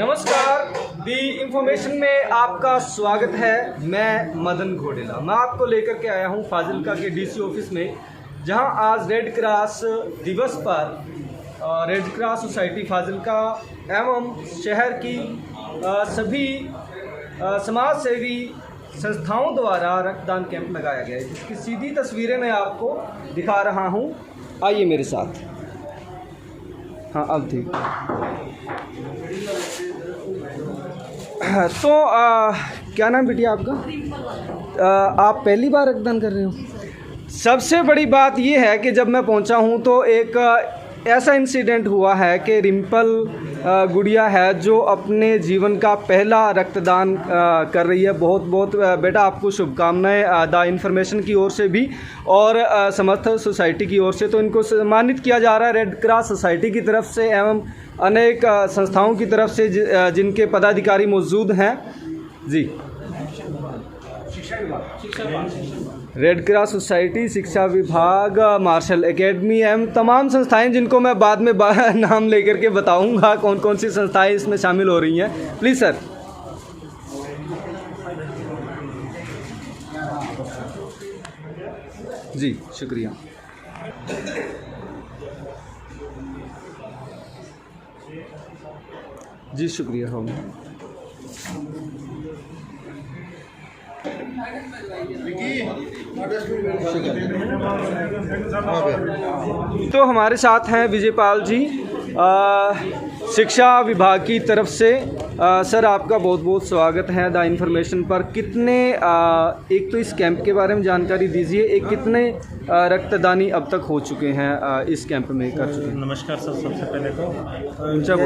नमस्कार, दी इंफॉर्मेशन में आपका स्वागत है। मैं मदन घोडेला। मैं आपको लेकर के आया हूं फाजिल्का के डीसी ऑफिस में, जहां आज रेड क्रॉस दिवस पर रेड क्रॉस सोसाइटी फाजिल्का एवं शहर की सभी समाज सेवी संस्थाओं द्वारा रक्तदान कैंप लगाया गया है, जिसकी सीधी तस्वीरें मैं आपको दिखा रहा हूं। आइए मेरे साथ। हाँ, अब ठीक। तो क्या नाम बिटिया आपका? आप पहली बार रक्तदान कर रहे हो? सबसे बड़ी बात यह है कि जब मैं पहुंचा हूं तो एक ऐसा इंसिडेंट हुआ है कि रिम्पल गुड़िया है जो अपने जीवन का पहला रक्तदान कर रही है। बहुत बहुत बेटा आपको शुभकामनाएं द इन्फॉर्मेशन की ओर से भी और समर्थ सोसाइटी की ओर से। तो इनको सम्मानित किया जा रहा है रेड क्रॉस सोसाइटी की तरफ से एवं अनेक संस्थाओं की तरफ से जिनके पदाधिकारी मौजूद हैं। जी, रेड क्रॉस सोसाइटी, शिक्षा विभाग, मार्शल एकेडमी एवं तमाम संस्थाएं जिनको मैं बाद में नाम लेकर के बताऊंगा कौन कौन सी संस्थाएं इसमें शामिल हो रही हैं। Please sir. जी शुक्रिया। जी शुक्रिया। हो तो हमारे साथ हैं विजयपाल जी, शिक्षा विभाग की तरफ से। सर आपका बहुत बहुत स्वागत है द इन्फॉर्मेशन पर। कितने एक तो इस कैंप के बारे में जानकारी दीजिए, एक कितने रक्तदानी अब तक हो चुके हैं इस कैंप में कर चुके हैं? नमस्कार सर, सबसे पहले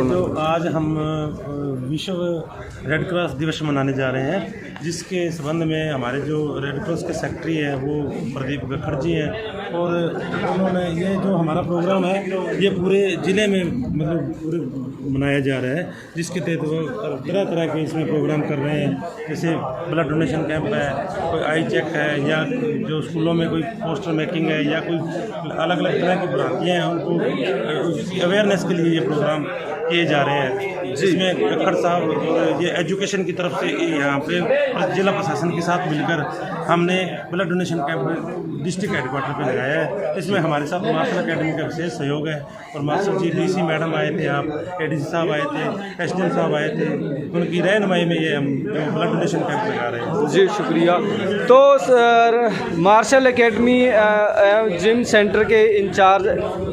तो आज हम विश्व रेड क्रॉस दिवस मनाने जा रहे हैं, जिसके संबंध में हमारे जो रेड क्रॉस के सेक्रेटरी हैं वो प्रदीप गखड़ जी हैं, और उन्होंने ये जो हमारा प्रोग्राम है ये पूरे ज़िले में मतलब पूरे मनाया जा रहा है, जिसके तहत वो तरह तरह के इसमें प्रोग्राम कर रहे हैं। जैसे ब्लड डोनेशन कैंप है, कोई आई चेक है, या जो स्कूलों में कोई पोस्टर मेकिंग है, या कोई अलग अलग तरह की भ्रांतियाँ हैं उनको उसकी अवेयरनेस के लिए ये प्रोग्राम किए जा रहे हैं। जिसमें गखड़ साहब और ये एजुकेशन की तरफ से यहाँ पे जिला प्रशासन के साथ मिलकर हमने blood donation camp district headquarter पे लगाया है। इसमें हमारे साथ मार्शल एकेडमी का विशेष सहयोग है, और मार्शल जी डीसी मैडम आए थे, आप एडीसी साहब आए थे, एसडीएम साहब आए थे, उनकी रहनुमाई में ये हम ब्लड डोनेशन कैंप लगा रहे हैं। जी शुक्रिया। तो sir martial academy gym centre के इंचार्ज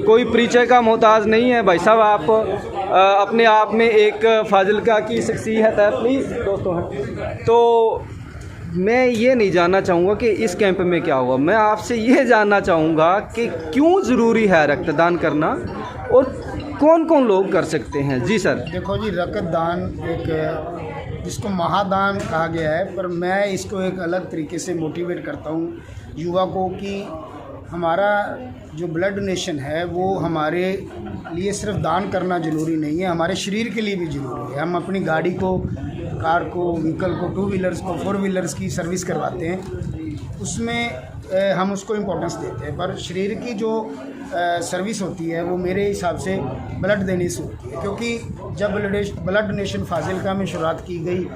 कोई परिचय का मोहताज नहीं है भाई साहब, आप अपने आप में एक फाजिल्का की शख्सियत है। प्लीज़ दोस्तों हैं तो मैं ये नहीं जानना चाहूँगा कि इस कैंप में क्या हुआ, मैं आपसे ये जानना चाहूँगा कि क्यों ज़रूरी है रक्तदान करना और कौन कौन लोग कर सकते हैं। जी सर। देखो जी, रक्तदान एक जिसको महादान कहा गया है, पर मैं इसको एक अलग तरीके से मोटिवेट करता हूँ युवा को कि हमारा जो ब्लड डोनेशन है वो हमारे लिए सिर्फ दान करना ज़रूरी नहीं है, हमारे शरीर के लिए भी ज़रूरी है। हम अपनी गाड़ी को, कार को, व्हीकल को, 2 व्हीलर्स को, 4 व्हीलर्स की सर्विस करवाते हैं, उसमें हम उसको इम्पोर्टेंस देते हैं, पर शरीर की जो सर्विस होती है वो मेरे हिसाब से ब्लड देने से होती है। क्योंकि जब ब्लड डोनेशन फाजिल्का में शुरुआत की गई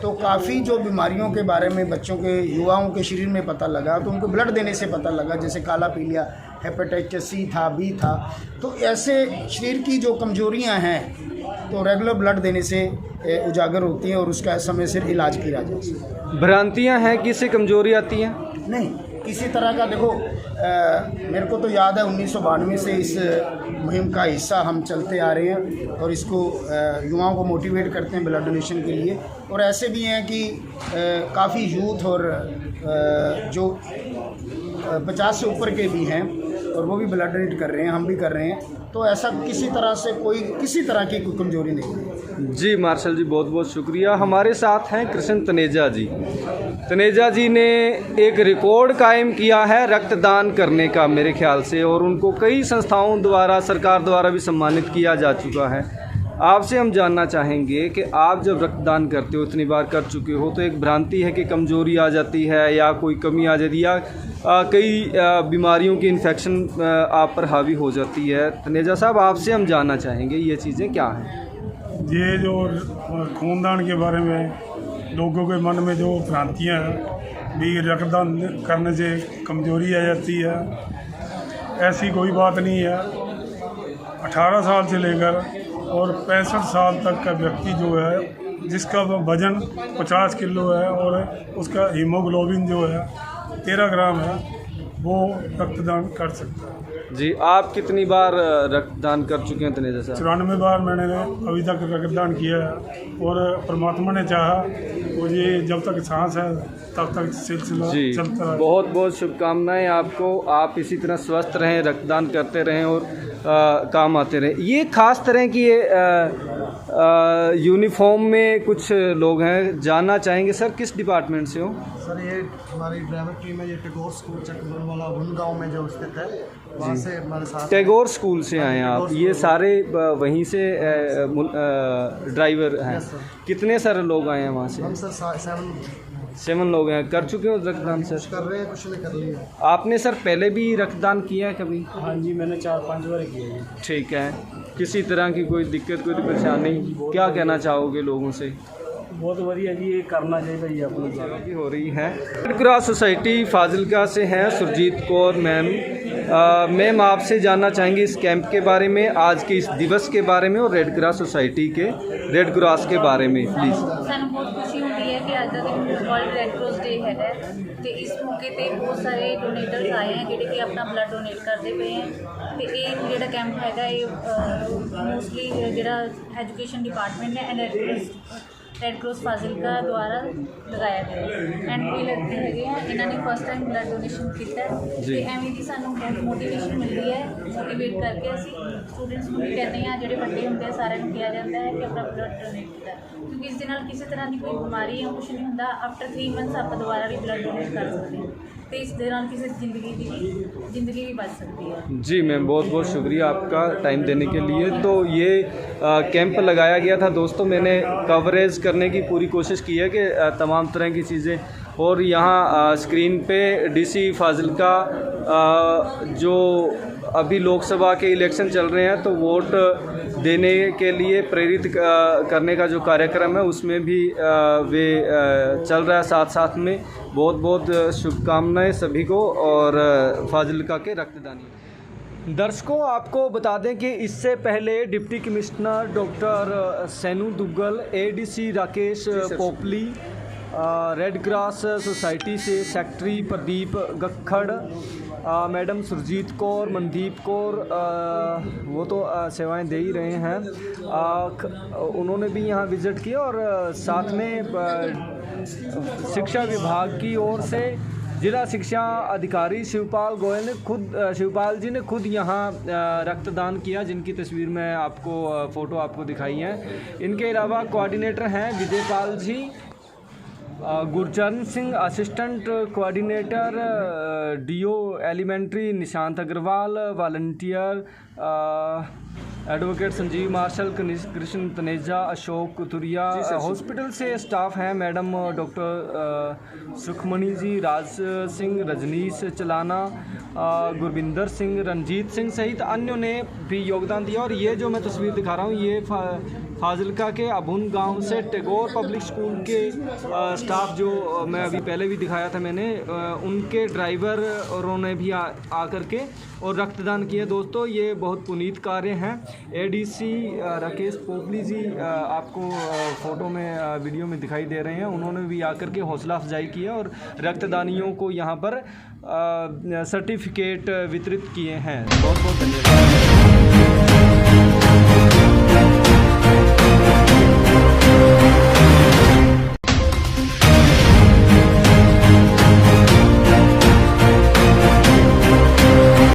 तो काफ़ी जो बीमारियों के बारे में बच्चों के, युवाओं के शरीर में पता लगा, तो उनको ब्लड देने से पता लगा। जैसे काला पीलिया, हेपेटाइटिस सी था, बी था, तो ऐसे शरीर की जो कमजोरियां हैं तो रेगुलर ब्लड देने से उजागर होती हैं और उसका समय सिर इलाज किया जा सकता है। भ्रांतियाँ हैं कि इससे कमजोरी आती हैं? नहीं, किसी तरह का देखो, मेरे को तो याद है 1992 से इस मुहिम का हिस्सा हम चलते आ रहे हैं और इसको युवाओं को मोटिवेट करते हैं ब्लड डोनेशन के लिए। और ऐसे भी हैं कि काफ़ी यूथ और जो 50 से ऊपर के भी हैं और वो भी ब्लड डोनेट कर रहे हैं, हम भी कर रहे हैं। तो ऐसा किसी तरह से कोई किसी तरह की कोई कमजोरी नहीं है। जी मार्शल जी बहुत बहुत शुक्रिया। हमारे साथ हैं कृष्ण तनेजा जी। तनेजा जी ने एक रिकॉर्ड कायम किया है रक्तदान करने का मेरे ख्याल से, और उनको कई संस्थाओं द्वारा, सरकार द्वारा भी सम्मानित किया जा चुका है। आपसे हम जानना चाहेंगे कि आप जब रक्तदान करते हो, इतनी बार कर चुके हो, तो एक भ्रांति है कि कमज़ोरी आ जाती है या कोई कमी आ जाती है या कई बीमारियों की इन्फेक्शन आप पर हावी हो जाती है। तनेजा साहब आपसे हम जानना चाहेंगे ये चीज़ें क्या हैं? ये जो खूनदान के बारे में लोगों के मन में जो भ्रांतियाँ हैं भी रक्तदान करने से कमजोरी आ जाती है, ऐसी कोई बात नहीं है। 18 साल से लेकर और 65 साल तक का व्यक्ति जो है जिसका वजन 50 किलो है और उसका हीमोग्लोबिन जो है 13 ग्राम है, वो रक्तदान कर सकता है। जी, आप कितनी बार रक्तदान कर चुके हैं तनेजा साहब? 94 बार मैंने अभी तक रक्तदान किया है और परमात्मा ने चाहा और ये जब तक सांस है तब तक सिलसिला जी, चलता है। बहुत बहुत शुभकामनाएं आपको। आप इसी तरह स्वस्थ रहें, रक्तदान करते रहें और काम आते रहें। ये खास तरह की यूनिफॉर्म में कुछ लोग हैं, जानना चाहेंगे सर किस डिपार्टमेंट से हो? सर ये हमारी ड्राइवर टीम है, ये टैगोर स्कूल चकबल वाला उन गाँव में जो स्थित है, वहाँ से हमारे साथ। टैगोर स्कूल से आए हैं आप? ये सारे वहीं से ड्राइवर हैं? कितने सारे लोग आए हैं वहाँ से? हम सर 7 लोग हैं। कर चुके हो रक्तदान सर? कर रहे हैं, कुछ नहीं कर लिया। आपने सर पहले भी रक्तदान किया है कभी? हाँ जी, मैंने 4-5 बार किया है। ठीक है, किसी तरह की कोई दिक्कत, कोई परेशानी, क्या कहना चाहोगे लोगों से? बहुत बढ़िया जी, ये करना चाहिए जी अपने द्वारा। की हो रही है। रेड क्रॉस सोसाइटी फाजिलका से हैं सुरजीत कौर मैम। मैम आपसे जानना चाहेंगे इस कैंप के बारे में, आज के इस दिवस के बारे में और रेड क्रॉस सोसाइटी के रेड क्रॉस के बारे में प्लीज़। ਸਾਨੂੰ ਬਹੁਤ ਖੁਸ਼ੀ ਹੁੰਦੀ ਹੈ ਕਿ ਅੱਜ ਦਾ ਦਿਨ ਵਰਲਡ ਰੈੱਡ ਕ੍ਰਾਸ ਡੇ ਹੈਗਾ ਤੇ ਇਸ ਮੌਕੇ ਤੇ ਬਹੁਤ ਸਾਰੇ ਡੋਨੇਟਰਸ ਆਏ हैं ਜਿਹੜੇ ਕਿ ਆਪਣਾ ਬਲੱਡ ਡੋਨੇਟ ਕਰਦੇ ਪਏ ਹੈ ਤੇ ਇਹ ਜਿਹੜਾ ਕੈਂਪ ਹੈਗਾ ਇਹ ਮੋਸਟਲੀ ਜਿਹੜਾ ਐਜੂਕੇਸ਼ਨ ਡਿਪਾਰਟਮੈਂਟ ਹੈ ਐਂਡ ਰੈੱਡ ਕ੍ਰਾਸ ਫਾਜ਼ਿਲਕਾ ਦੁਆਰਾ ਲਗਾਇਆ ਗਿਆ ਹੈ ਐਂਡ ਕੋਈ ਲੜਕੇ ਹੈਗੇ ਆ ਇਹਨਾਂ ਨੇ ਫਸਟ ਟਾਈਮ ਬਲੱਡ ਡੋਨੇਸ਼ਨ ਕੀਤਾ ਤੇ ਐਵੇਂ ਦੀ ਸਾਨੂੰ ਬਹੁਤ ਮੋਟੀਵੇਸ਼ਨ ਮਿਲਦੀ ਹੈ। ਮੋਟੀਵੇਟ ਕਰਕੇ ਅਸੀਂ ਸਟੂਡੈਂਟਸ ਨੂੰ ਵੀ ਕਹਿੰਦੇ ਹਾਂ, ਜਿਹੜੇ ਵੱਡੇ ਹੁੰਦੇ ਆ ਸਾਰਿਆਂ ਨੂੰ ਕਿਹਾ ਜਾਂਦਾ ਹੈ ਕਿ ਆਪਣਾ ਬਲੱਡ ਡੋਨੇਟ ਕੀਤਾ, ਕਿਉਂਕਿ ਇਸ ਦੇ ਨਾਲ ਕਿਸੇ ਤਰ੍ਹਾਂ ਦੀ ਕੋਈ ਬਿਮਾਰੀ ਜਾਂ ਕੁਛ ਨਹੀਂ ਹੁੰਦਾ। ਆਫਟਰ 3 ਮੰਥਸ ਆਪਾਂ ਦੁਬਾਰਾ ਵੀ ਬਲੱਡ ਡੋਨੇਟ ਕਰ ਸਕਦੇ ਹਾਂ तो इस दौरान किसी ज़िंदगी भी बच सकती है। जी मैम, बहुत बहुत शुक्रिया आपका टाइम देने के लिए। तो ये कैंप लगाया गया था दोस्तों, मैंने कवरेज करने की पूरी कोशिश की है कि तमाम तरह की चीज़ें, और यहाँ स्क्रीन पे डीसी फाजिलका जो अभी लोकसभा के इलेक्शन चल रहे हैं तो वोट देने के लिए प्रेरित करने का जो कार्यक्रम है उसमें भी वे चल रहा है साथ साथ में। बहुत बहुत शुभकामनाएं सभी को और फाजिलका के रक्तदानी। दर्शकों आपको बता दें कि इससे पहले deputy commissioner doctor Sainu Duggal, ADC Rakesh Popli, Red Cross Society से सेक्रेटरी प्रदीप गखड़, मैडम सुरजीत कौर, मनदीप कौर, वो तो सेवाएं दे ही रहे हैं, उन्होंने भी यहाँ विज़िट किया और साथ में शिक्षा विभाग की ओर से जिला शिक्षा अधिकारी शिवपाल जी ने खुद यहाँ रक्तदान किया, जिनकी तस्वीर मैं आपको फ़ोटो आपको दिखाई है। इनके अलावा कोऑर्डिनेटर हैं Vijaypal ji, Gurcharan Singh assistant coordinator, DO elementary Nishant Agarwal, volunteer advocate Sanjeev Marshal, Krishan Taneja, Ashok Kuturia, hospital से स्टाफ हैं मैडम डॉक्टर सुखमणि जी, राज सिंह, रजनीश चलाना, गुरविंदर सिंह, रंजीत सिंह सहित अन्यों ने भी योगदान दिया। और ये जो मैं तस्वीर दिखा रहा हूँ ये फाजिलका के अबुन गांव से टैगोर पब्लिक स्कूल के स्टाफ, जो मैं अभी पहले भी दिखाया था मैंने, उनके ड्राइवर औरों ने भी आकर के और रक्तदान किया। दोस्तों ये बहुत पुनीत कार्य हैं। एडीसी राकेश पोपली जी आपको फ़ोटो में वीडियो में दिखाई दे रहे हैं, उन्होंने भी आकर के हौसला अफजाई किया और रक्तदानियों को यहाँ पर सर्टिफिकेट वितरित किए हैं। बहुत बहुत धन्यवाद।